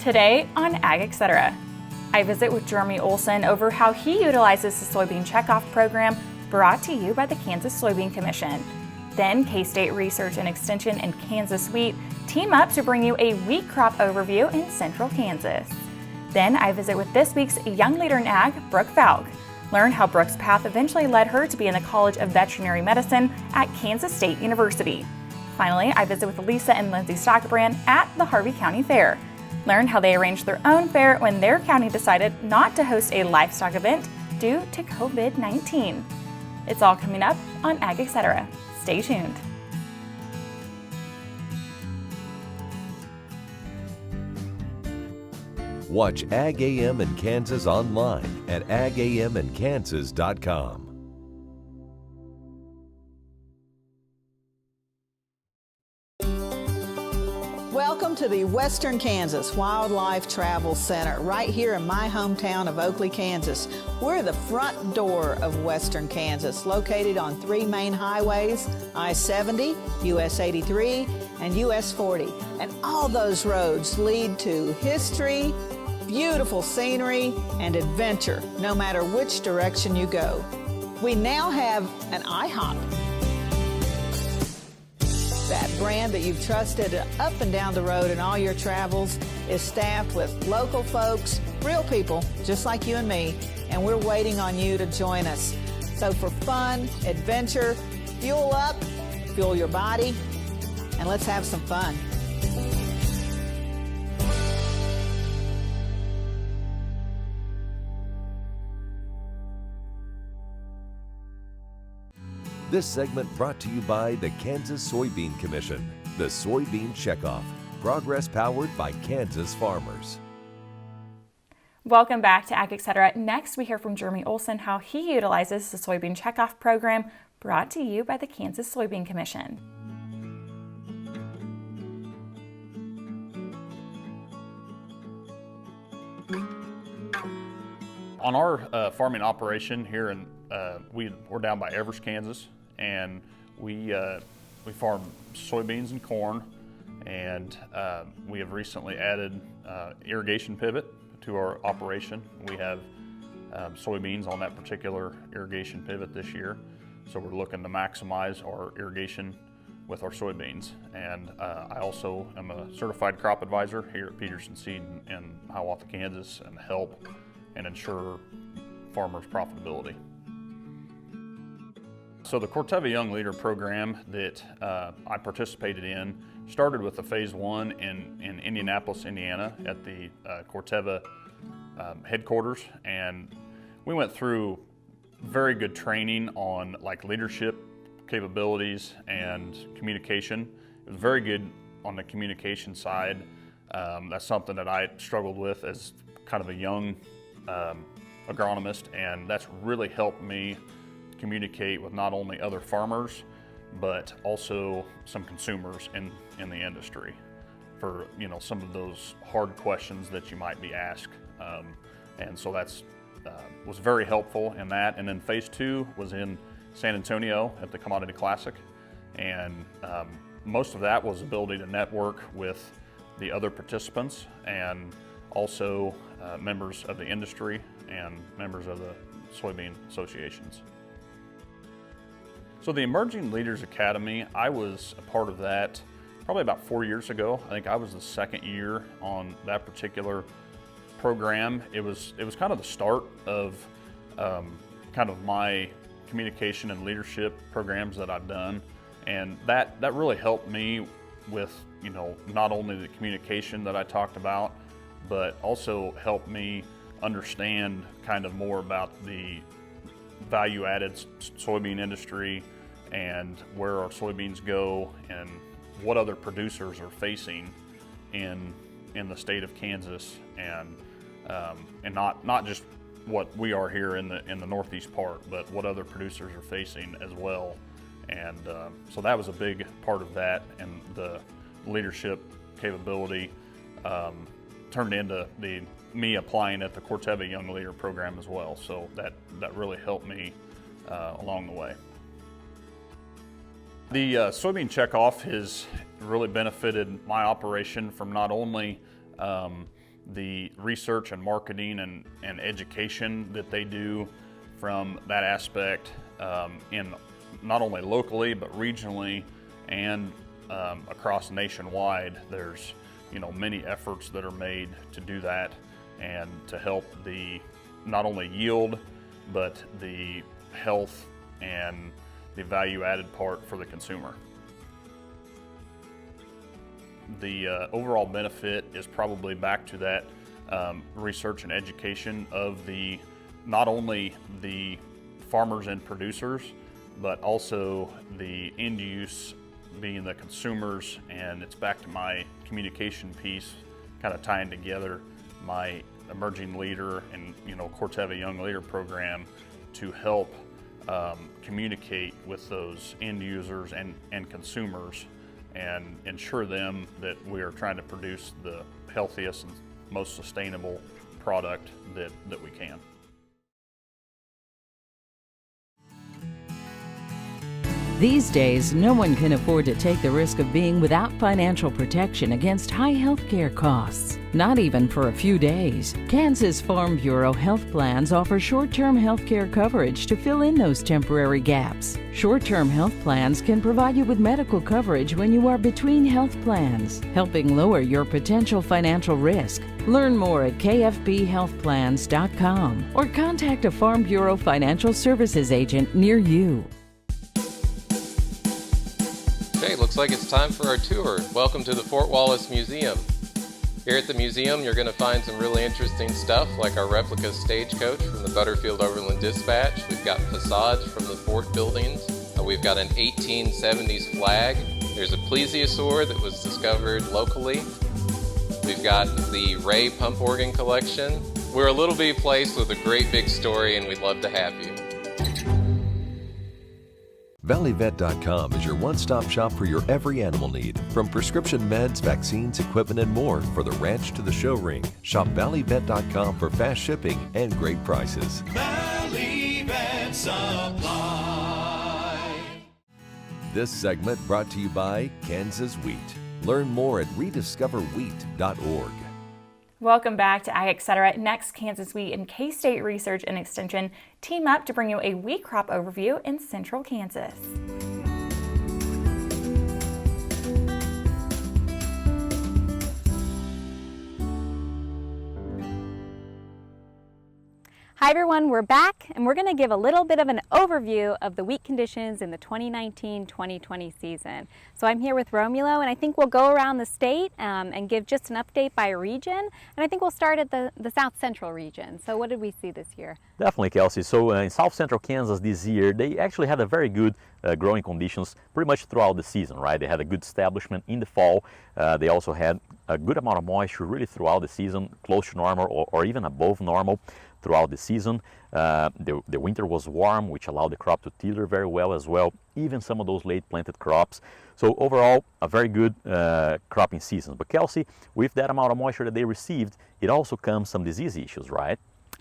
Today on Ag Etc., I visit with Jeremy Olson over how he utilizes the Soybean Checkoff Program brought to you by the Kansas Soybean Commission. Then K-State Research and Extension and Kansas Wheat team up to bring you a wheat crop overview in central Kansas. Then I visit with this week's Young Leader in Ag, Brooke Falk. Learn how Brooke's path eventually led her to be in the College of Veterinary Medicine at Kansas State University. Finally, I visit with Lisa and Lindsey Stockebrand at the Harvey County Fair. Learn how they arranged their own fair when their county decided not to host a livestock event due to COVID-19. It's all coming up on Ag Etc. Stay tuned. Watch Ag AM in Kansas online at agaminkansas.com. Welcome to the Western Kansas Wildlife Travel Center, right here in my hometown of Oakley, Kansas. We're the front door of Western Kansas, located on 3 main highways, I-70, US 83, and US 40. And all those roads lead to history, beautiful scenery, and adventure, no matter which direction you go. We now have an IHOP. That brand that you've trusted up and down the road in all your travels is staffed with local folks, real people, just like you and me, and we're waiting on you to join us. So for fun, adventure, fuel up, fuel your body, and let's have some fun. This segment brought to you by the Kansas Soybean Commission, the Soybean Checkoff, progress powered by Kansas farmers. Welcome back to Ag Etc. Next, we hear from Jeremy Olson how he utilizes the Soybean Checkoff Program brought to you by the Kansas Soybean Commission. On our farming operation here in we're down by Evers, Kansas, and we farm soybeans and corn, and we have recently added irrigation pivot to our operation. We have soybeans on that particular irrigation pivot this year, so we're looking to maximize our irrigation with our soybeans. And I also am a certified crop advisor here at Peterson Seed in Hiawatha, Kansas, and help and ensure farmers' profitability. So the Corteva Young Leader program that I participated in started with the phase 1 in Indianapolis, Indiana at the Corteva headquarters, and we went through very good training on like leadership capabilities and communication. It was very good on the communication side. That's something that I struggled with as kind of a young agronomist, and that's really helped me communicate with not only other farmers but also some consumers in the industry for some of those hard questions that you might be asked, and so that's was very helpful in that. And then phase 2 was in San Antonio at the Commodity Classic, and most of that was ability to network with the other participants and also members of the industry and members of the soybean associations. So the Emerging Leaders Academy, I was a part of that probably about 4 years ago. I think I was the second year on that particular program. It was kind of the start of kind of my communication and leadership programs that I've done, and that really helped me with not only the communication that I talked about, but also helped me understand kind of more about the value-added soybean industry and where our soybeans go and what other producers are facing in the state of Kansas, and not just what we are here in the northeast part, but what other producers are facing as well. And so that was a big part of that, and the leadership capability turned into me applying at the Corteva Young Leader program as well. So that really helped me along the way. The soybean checkoff has really benefited my operation from not only the research and marketing and education that they do from that aspect in not only locally but regionally and across nationwide. There's many efforts that are made to do that and to help the not only yield but the health and the value added part for the consumer. The overall benefit is probably back to that research and education of not only the farmers and producers, but also the end use being the consumers. And it's back to my communication piece, kind of tying together my emerging leader and Corteva Young Leader program to help communicate with those end users and consumers and ensure them that we are trying to produce the healthiest and most sustainable product that we can. These days, no one can afford to take the risk of being without financial protection against high health care costs, not even for a few days. Kansas Farm Bureau health plans offer short-term health care coverage to fill in those temporary gaps. Short-term health plans can provide you with medical coverage when you are between health plans, helping lower your potential financial risk. Learn more at kfbhealthplans.com or contact a Farm Bureau financial services agent near you. Okay, looks like it's time for our tour. Welcome to the Fort Wallace Museum. Here at the museum, you're going to find some really interesting stuff like our replica stagecoach from the Butterfield Overland Dispatch. We've got facades from the fort buildings. We've got an 1870s flag. There's a plesiosaur that was discovered locally. We've got the Ray pump organ collection. We're a little bitty place with a great big story, and we'd love to have you. ValleyVet.com is your one-stop shop for your every animal need. From prescription meds, vaccines, equipment, and more for the ranch to the show ring. Shop ValleyVet.com for fast shipping and great prices. Valley Vet Supply. This segment brought to you by Kansas Wheat. Learn more at rediscoverwheat.org. Welcome back to Ag Etc. Next, Kansas Wheat and K-State Research and Extension team up to bring you a wheat crop overview in central Kansas. Hi everyone, we're back and we're going to give a little bit of an overview of the wheat conditions in the 2019-2020 season. So I'm here with Romulo and I think we'll go around the state and give just an update by region. And I think we'll start at the South Central region. So what did we see this year? Definitely, Kelsey. So in South Central Kansas this year, they actually had a very good growing conditions pretty much throughout the season, right? They had a good establishment in the fall. They also had a good amount of moisture really throughout the season, close to normal or even above normal throughout the season. The winter was warm, which allowed the crop to tiller very well as well, even some of those late planted crops. So overall, a very good cropping season. But Kelsey, with that amount of moisture that they received, it also comes some disease issues, right?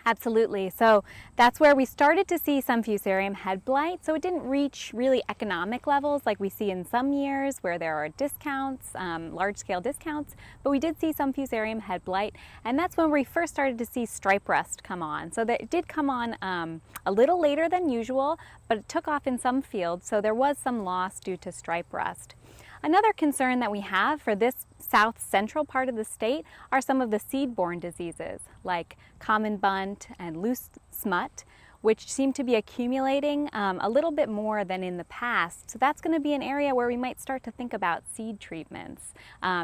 Absolutely. So that's where we started to see some fusarium head blight. So it didn't reach really economic levels like we see in some years where there are discounts, large-scale discounts, but we did see some fusarium head blight, and that's when we first started to see stripe rust come on. So that it did come on a little later than usual, but it took off in some fields, so there was some loss due to stripe rust. Another concern that we have for this south central part of the state are some of the seed-borne diseases like common bunt and loose smut, which seem to be accumulating a little bit more than in the past. So that's going to be an area where we might start to think about seed treatments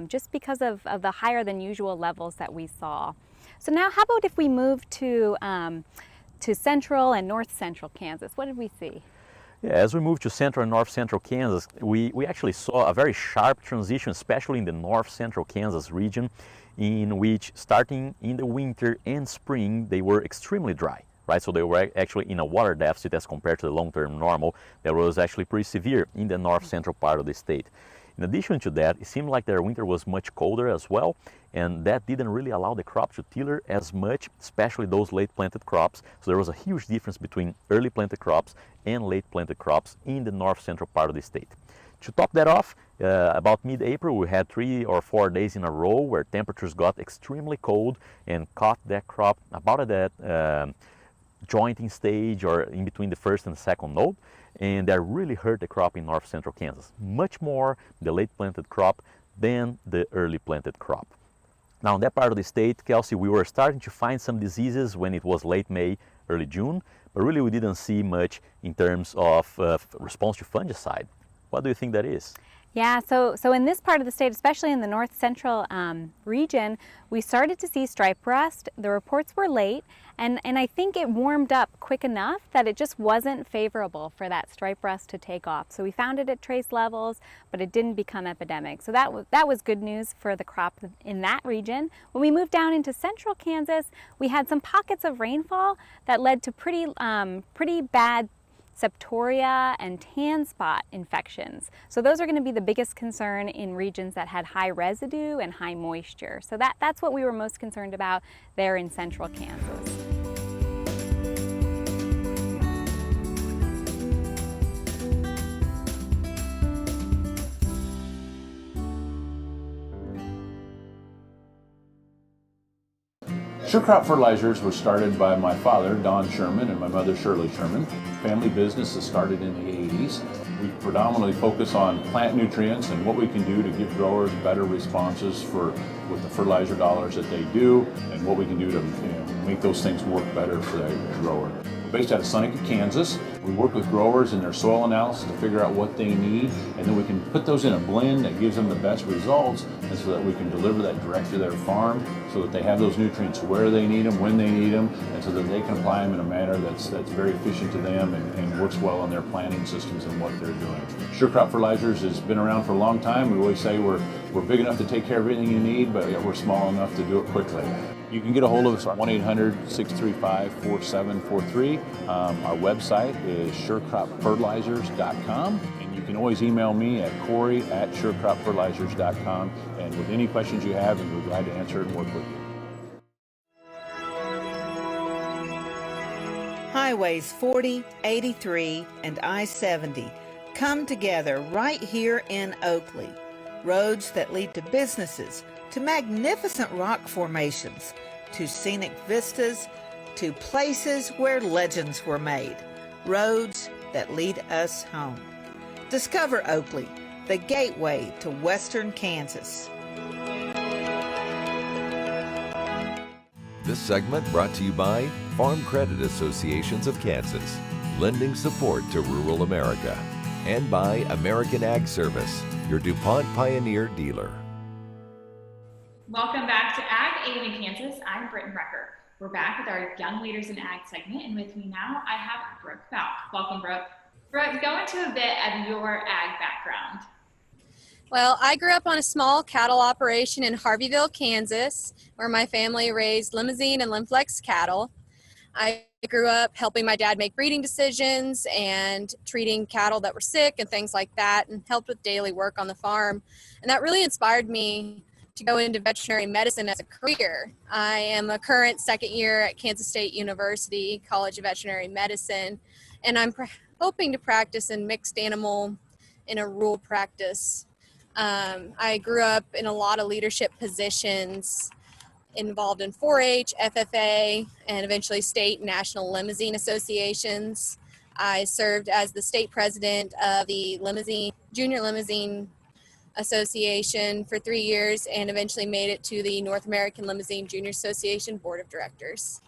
just because of the higher than usual levels that we saw. So now how about if we move to central and north central Kansas? What did we see? Yeah, as we move to central and north central Kansas, we actually saw a very sharp transition, especially in the north central Kansas region, in which starting in the winter and spring, they were extremely dry, right? So they were actually in a water deficit as compared to the long-term normal that was actually pretty severe in the north central part of the state. In addition to that, it seemed like their winter was much colder as well, and that didn't really allow the crop to tiller as much, especially those late planted crops. So there was a huge difference between early planted crops and late planted crops in the north central part of the state. To top that off, about mid-April we had 3 or 4 days in a row where temperatures got extremely cold and caught that crop about at that jointing stage or in between the first and second node, and that really hurt the crop in north central Kansas, much more the late planted crop than the early planted crop. Now in that part of the state, Kelsey, we were starting to find some diseases when it was late May, early June, but really we didn't see much in terms of response to fungicide. What do you think that is? Yeah, so in this part of the state, especially in the north central region, we started to see stripe rust. The reports were late, and I think it warmed up quick enough that it just wasn't favorable for that stripe rust to take off. So we found it at trace levels, but it didn't become epidemic. So that was good news for the crop in that region. When we moved down into central Kansas, we had some pockets of rainfall that led to pretty bad septoria and tan spot infections. So those are going to be the biggest concern in regions that had high residue and high moisture. So that's what we were most concerned about there in central Kansas. SureCrop Fertilizers was started by my father, Don Sherman, and my mother, Shirley Sherman. Family business that started in the 80s. We predominantly focus on plant nutrients and what we can do to give growers better responses with the fertilizer dollars that they do, and what we can do to make those things work better for the grower. We're based out of Seneca, Kansas. We work with growers in their soil analysis to figure out what they need, and then we can put those in a blend that gives them the best results, and so that we can deliver that direct to their farm so that they have those nutrients where they need them, when they need them, and so that they can apply them in a manner that's very efficient to them and works well on their planting systems and what they're doing. SureCrop Fertilizers has been around for a long time. We always say we're big enough to take care of everything you need, but yet we're small enough to do it quickly. You can get a hold of us at 1-800-635-4743. Our website is surecropfertilizers.com, and you can always email me at Corey@surecropfertilizers.com, and with any questions you have, we're glad to answer it and work with you. Highways 40, 83, and I-70 come together right here in Oakley. Roads that lead to businesses, to magnificent rock formations, to scenic vistas, to places where legends were made. Roads that lead us home. Discover Oakley, the gateway to western Kansas. This segment brought to you by Farm Credit Associations of Kansas, lending support to rural America, and by American Ag Service, your DuPont Pioneer dealer. Welcome back to Ag AM in Kansas. I'm Britton Rucker. We're back with our Young Leaders in Ag segment, and with me now I have Brooke Falk. Welcome, Brooke. Brooke, go into a bit of your ag background. Well, I grew up on a small cattle operation in Harveyville, Kansas, where my family raised Limousine and Limflex cattle. I grew up helping my dad make breeding decisions and treating cattle that were sick and things like that, and helped with daily work on the farm. And that really inspired me to go into veterinary medicine as a career. I am a current second year at Kansas State University College of Veterinary Medicine, and I'm hoping to practice in mixed animal in a rural practice. I grew up in a lot of leadership positions involved in 4-H, FFA, and eventually state and national limousine associations. I served as the state president of the Junior Limousine Association for 3 years, and eventually made it to the North American Limousine Junior Association Board of Directors.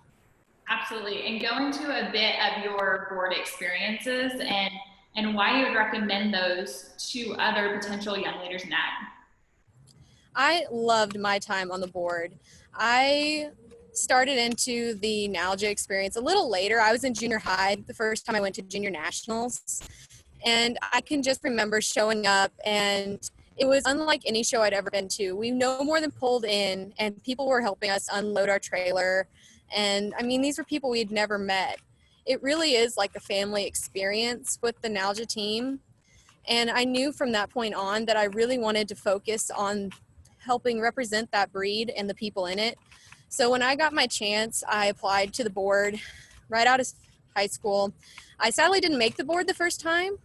Absolutely. And go into a bit of your board experiences and why you would recommend those to other potential young leaders in ag. I loved my time on the board. I started into the Nalja experience a little later. I was in junior high the first time I went to junior nationals, and I can just remember showing up, and it was unlike any show I'd ever been to. We no more than pulled in, and people were helping us unload our trailer. And I mean, these were people we'd never met. It really is like a family experience with the Nalja team. And I knew from that point on that I really wanted to focus on helping represent that breed and the people in it. So when I got my chance, I applied to the board right out of high school. I sadly didn't make the board the first time,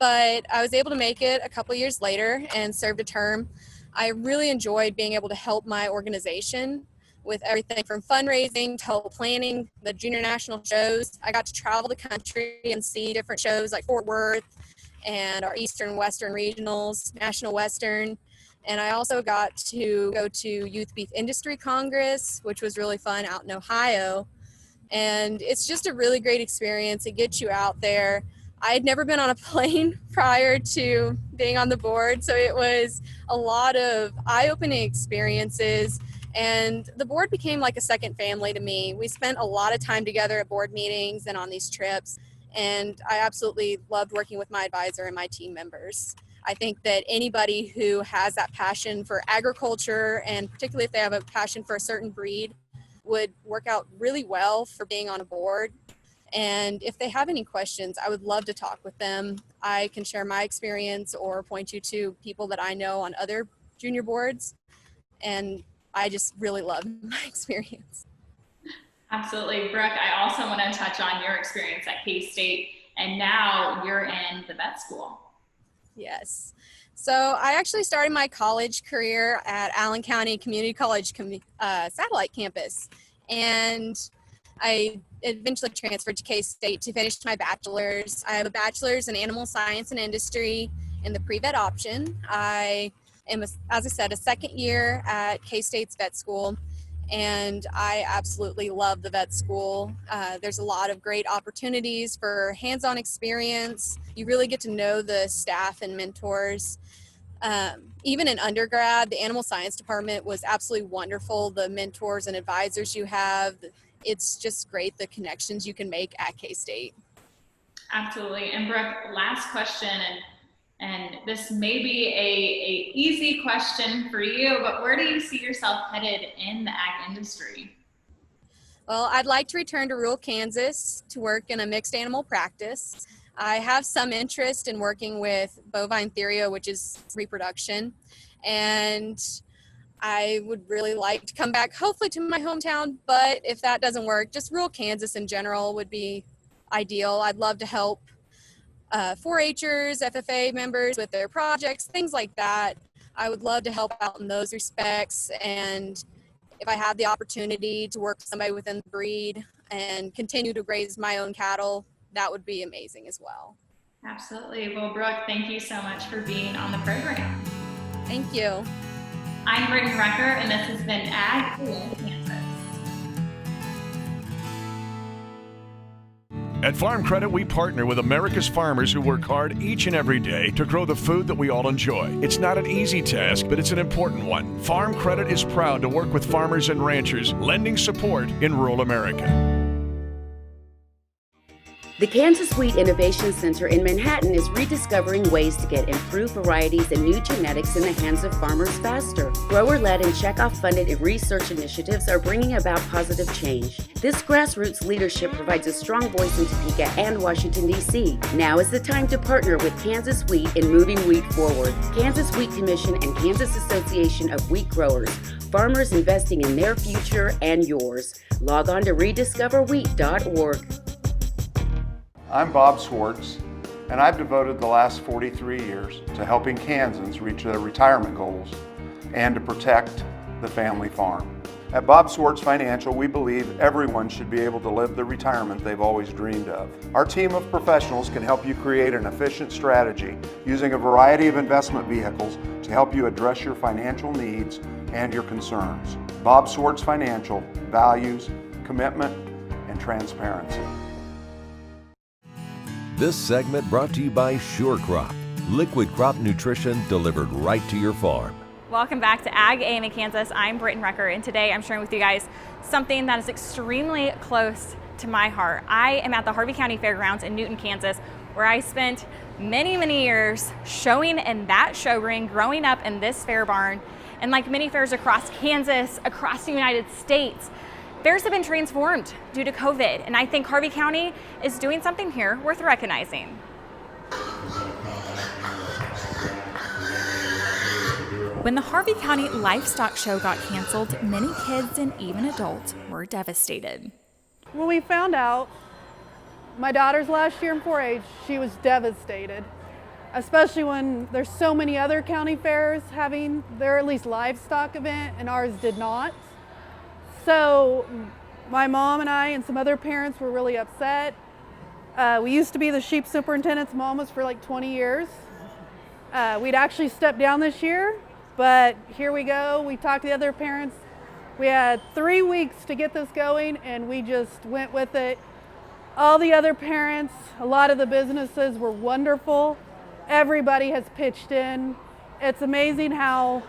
but I was able to make it a couple years later and served a term. I really enjoyed being able to help my organization with everything from fundraising to whole planning, the junior national shows. I got to travel the country and see different shows like Fort Worth and our Eastern Western regionals, National Western. And I also got to go to Youth Beef Industry Congress, which was really fun out in Ohio. And it's just a really great experience. It gets you out there. I had never been on a plane prior to being on the board, so it was a lot of eye-opening experiences, and the board became like a second family to me. We spent a lot of time together at board meetings and on these trips, and I absolutely loved working with my advisor and my team members. I think that anybody who has that passion for agriculture, and particularly if they have a passion for a certain breed, would work out really well for being on a board. And if they have any questions, I would love to talk with them. I can share my experience or point you to people that I know on other junior boards. And I just really love my experience. Absolutely. Brooke, I also want to touch on your experience at K-State, and now you're in the vet school. Yes. So I actually started my college career at Allen County Community College Satellite Campus. And I eventually transferred to K-State to finish my bachelor's. I have a bachelor's in animal science and industry in the pre-vet option. I am, as I said, a second year at K-State's vet school, and I absolutely love the vet school. There's a lot of great opportunities for hands-on experience. You really get to know the staff and mentors. Even in undergrad, the animal science department was absolutely wonderful. The mentors and advisors you have, it's just great, the connections you can make at K-State. Absolutely. And Brooke, last question, and this may be a easy question for you, but where do you see yourself headed in the ag industry? Well, I'd like to return to rural Kansas to work in a mixed animal practice. I have some interest in working with bovine therio, which is reproduction, and I would really like to come back, hopefully to my hometown, but if that doesn't work, just rural Kansas in general would be ideal. I'd love to help 4-H'ers, FFA members with their projects, things like that. I would love to help out in those respects, and if I have the opportunity to work with somebody within the breed and continue to raise my own cattle, that would be amazing as well. Absolutely. Well, Brooke, thank you so much for being on the program. Thank you. I'm Brittany Recker, and this has been Ag in Kansas. At Farm Credit, we partner with America's farmers who work hard each and every day to grow the food that we all enjoy. It's not an easy task, but it's an important one. Farm Credit is proud to work with farmers and ranchers, lending support in rural America. The Kansas Wheat Innovation Center in Manhattan is rediscovering ways to get improved varieties and new genetics in the hands of farmers faster. Grower-led and checkoff-funded research initiatives are bringing about positive change. This grassroots leadership provides a strong voice in Topeka and Washington, D.C. Now is the time to partner with Kansas Wheat in moving wheat forward. Kansas Wheat Commission and Kansas Association of Wheat Growers. Farmers investing in their future and yours. Log on to rediscoverwheat.org. I'm Bob Swartz, and I've devoted the last 43 years to helping Kansans reach their retirement goals and to protect the family farm. At Bob Swartz Financial, we believe everyone should be able to live the retirement they've always dreamed of. Our team of professionals can help you create an efficient strategy using a variety of investment vehicles to help you address your financial needs and your concerns. Bob Swartz Financial values commitment and transparency. This segment brought to you by Sure Crop, liquid crop nutrition delivered right to your farm. Welcome back to Ag AM in Kansas. I'm Brittany Recker, and today I'm sharing with you guys something that is extremely close to my heart. I am at the Harvey County Fairgrounds in Newton, Kansas, where I spent many years showing in that show ring, growing up in this fair barn. And like many fairs across Kansas, across the United States, fairs have been transformed due to COVID, and I think Harvey County is doing something here worth recognizing. When the Harvey County Livestock Show got canceled, many kids and even adults were devastated. When we found out, my daughter's last year in 4-H, she was devastated. especially when there's so many other county fairs having their at least livestock event and ours did not. So my mom and I and some other parents were really upset. We used to be the sheep superintendent's mom was for like 20 years. We'd actually stepped down this year, but here we go. We talked to the other parents. We had 3 weeks to get this going and we just went with it. All the other parents, a lot of the businesses were wonderful. Everybody has pitched in. It's amazing how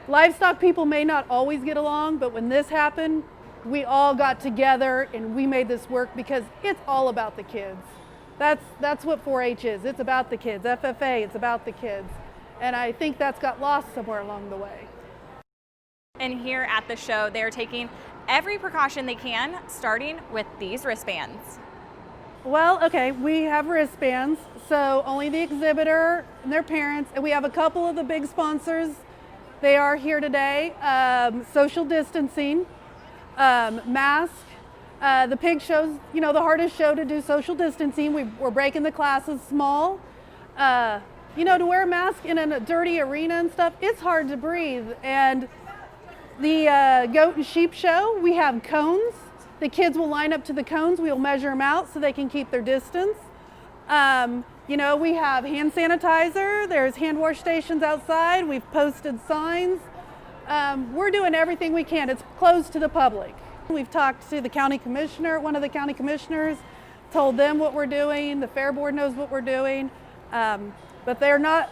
livestock people may not always get along, but when this happened, we all got together and we made this work because it's all about the kids. That's what 4-H is. It's about the kids. FFA, it's about the kids. And I think that's got lost somewhere along the way. And here at the show, they're taking every precaution they can, starting with these wristbands. Well, okay, we have wristbands, so only the exhibitor and their parents, and we have a couple of the big sponsors. They are here today. Social distancing, mask. The pig show's, the hardest show to do social distancing. We're breaking the classes small. To wear a mask in a dirty arena and stuff, it's hard to breathe. And the goat and sheep show, we have cones. The kids will line up to the cones. We'll measure them out so they can keep their distance. We have hand sanitizer. There's hand wash stations outside. We've posted signs. We're doing everything we can. It's closed to the public. We've talked to the county commissioner, one of the county commissioners, told them what we're doing. The fair board knows what we're doing. But they're not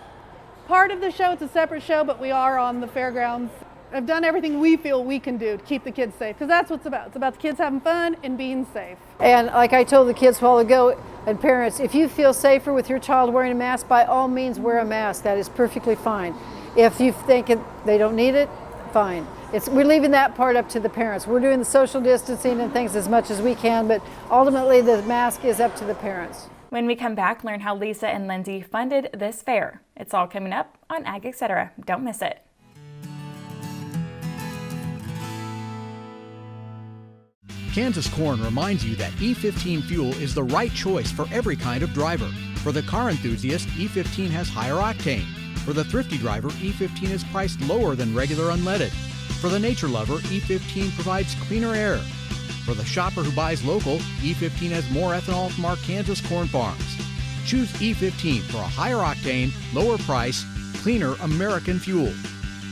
part of the show. It's a separate show, but we are on the fairgrounds. I've done everything we feel we can do to keep the kids safe, because that's what it's about. It's about the kids having fun and being safe. And like I told the kids a while ago, and parents, if you feel safer with your child wearing a mask, by all means wear a mask. That is perfectly fine. If you think they don't need it, fine. We're leaving that part up to the parents. We're doing the social distancing and things as much as we can, but ultimately the mask is up to the parents. When we come back, learn how Lisa and Lindsey funded this fair. It's all coming up on Ag Etc. Don't miss it. Kansas Corn reminds you that E15 fuel is the right choice for every kind of driver. For the car enthusiast, E15 has higher octane. For the thrifty driver, E15 is priced lower than regular unleaded. For the nature lover, E15 provides cleaner air. For the shopper who buys local, E15 has more ethanol from our Kansas corn farms. Choose E15 for a higher octane, lower price, cleaner American fuel.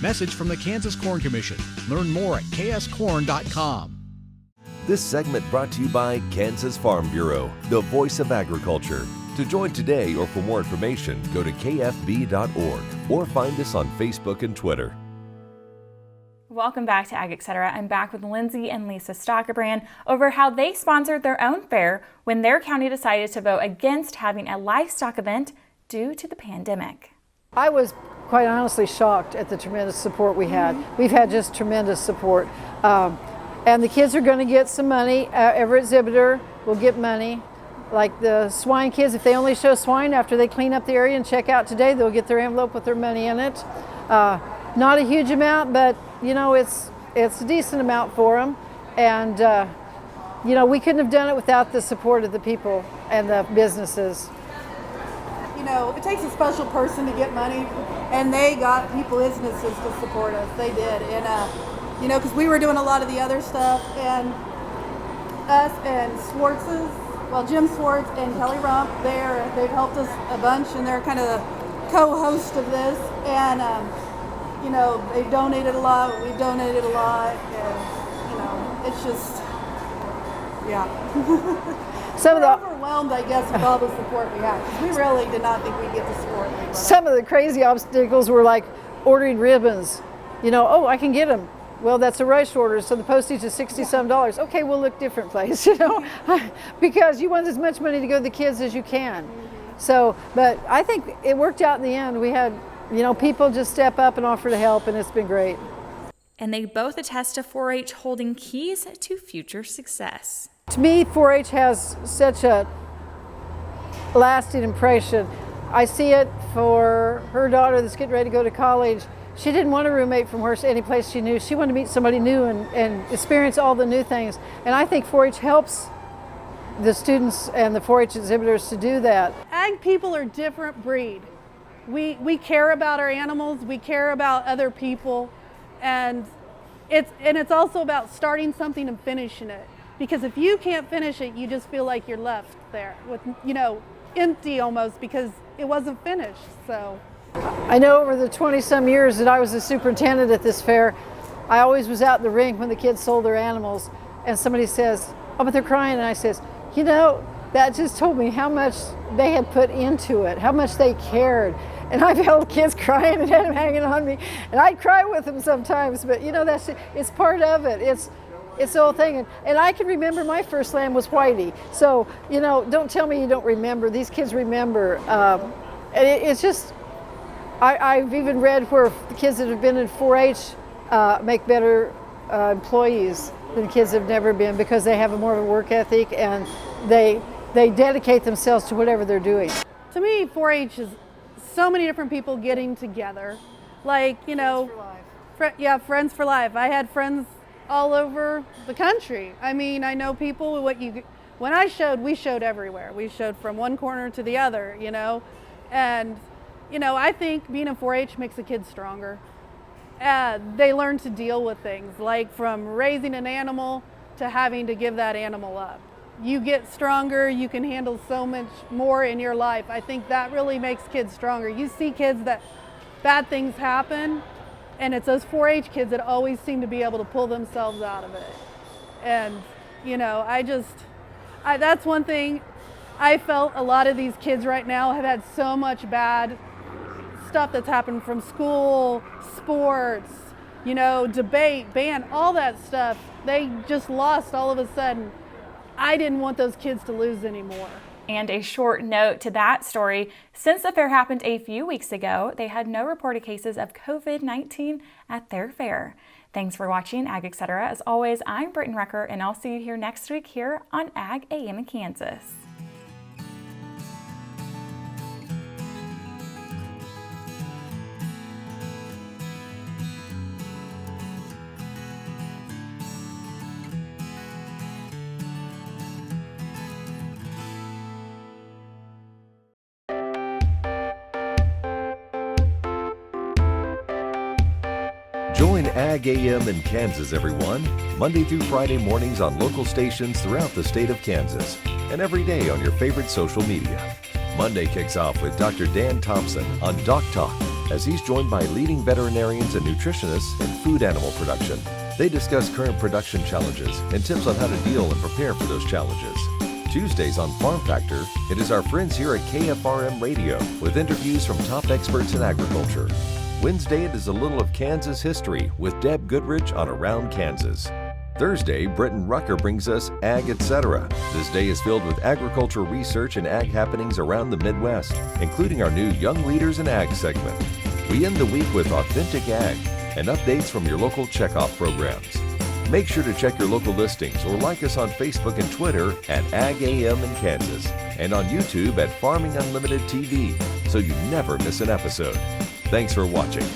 Message from the Kansas Corn Commission. Learn more at kscorn.com. This segment brought to you by Kansas Farm Bureau, the voice of agriculture. To join today or for more information, go to kfb.org or find us on Facebook and Twitter. Welcome back to Ag Etc. I'm back with Lindsey and Lisa Stockebrand over how they sponsored their own fair when their county decided to vote against having a livestock event due to the pandemic. I was quite honestly shocked at the tremendous support we had. We've had just tremendous support. And the kids are going to get some money. Every exhibitor will get money. Like the swine kids, if they only show swine after they clean up the area and check out today, they'll get their envelope with their money in it. Not a huge amount, but it's a decent amount for them. And we couldn't have done it without the support of the people and the businesses. It takes a special person to get money, and they got people, businesses to support us. They did. And because we were doing a lot of the other stuff, and us and Swartz's, Jim Swartz and Kelly Rump, they've helped us a bunch, and they're kind of the co-host of this, and they've donated a lot, we've donated a lot, and it's just, we're overwhelmed, I guess, with all the support we have, because we really did not think we'd get the support we got. Some of the crazy obstacles were like ordering ribbons. I can get them. Well, that's a rush order, so the postage is $60-some. Okay, we'll look different place, because you want as much money to go to the kids as you can. So, but I think it worked out in the end. We had, people just step up and offer to help, and it's been great. And they both attest to 4-H holding keys to future success. To me, 4-H has such a lasting impression. I see it for her daughter that's getting ready to go to college. She didn't want a roommate from any place she knew. She wanted to meet somebody new and experience all the new things. And I think 4-H helps the students and the 4-H exhibitors to do that. Ag people are a different breed. We care about our animals, we care about other people, and it's also about starting something and finishing it. Because if you can't finish it, you just feel like you're left there with, empty almost because it wasn't finished. So I know over the 20-some years that I was a superintendent at this fair, I always was out in the ring when the kids sold their animals, and somebody says, "Oh, but they're crying," and I says, that just told me how much they had put into it, how much they cared. And I've held kids crying and had them hanging on me, and I'd cry with them sometimes, but it's part of it. It's the whole thing. And I can remember my first lamb was Whitey. So, don't tell me you don't remember. These kids remember. And it's just, I've even read where the kids that have been in 4-H make better employees than kids that have never been, because they have more of a work ethic and they dedicate themselves to whatever they're doing. To me, 4-H is so many different people getting together. Like, Friends for life. Friends for life. I had friends all over the country. I mean, I know people, we showed everywhere. We showed from one corner to the other, and, I think being in 4-H makes a kid stronger. They learn to deal with things, like from raising an animal to having to give that animal up. You get stronger, you can handle so much more in your life. I think that really makes kids stronger. You see kids that bad things happen, and it's those 4-H kids that always seem to be able to pull themselves out of it. And, that's one thing I felt. A lot of these kids right now have had so much bad stuff that's happened from school, sports, debate, band, all that stuff. They just lost all of a sudden. I didn't want those kids to lose anymore. And a short note to that story, since the fair happened a few weeks ago, they had no reported cases of COVID-19 at their fair. Thanks for watching Ag Etc. As always, I'm Britton Rucker, and I'll see you here next week here on Ag AM in Kansas. Join Ag AM in Kansas, everyone, Monday through Friday mornings on local stations throughout the state of Kansas, and every day on your favorite social media. Monday kicks off with Dr. Dan Thompson on Doc Talk, as he's joined by leading veterinarians and nutritionists in food animal production. They discuss current production challenges and tips on how to deal and prepare for those challenges. Tuesdays on Farm Factor, it is our friends here at KFRM Radio with interviews from top experts in agriculture. Wednesday, it is a little of Kansas history with Deb Goodrich on Around Kansas. Thursday, Britton Rucker brings us Ag Etc. This day is filled with agriculture research and ag happenings around the Midwest, including our new Young Leaders in Ag segment. We end the week with Authentic Ag and updates from your local checkoff programs. Make sure to check your local listings or like us on Facebook and Twitter at Ag AM in Kansas and on YouTube at Farming Unlimited TV so you never miss an episode. Thanks for watching.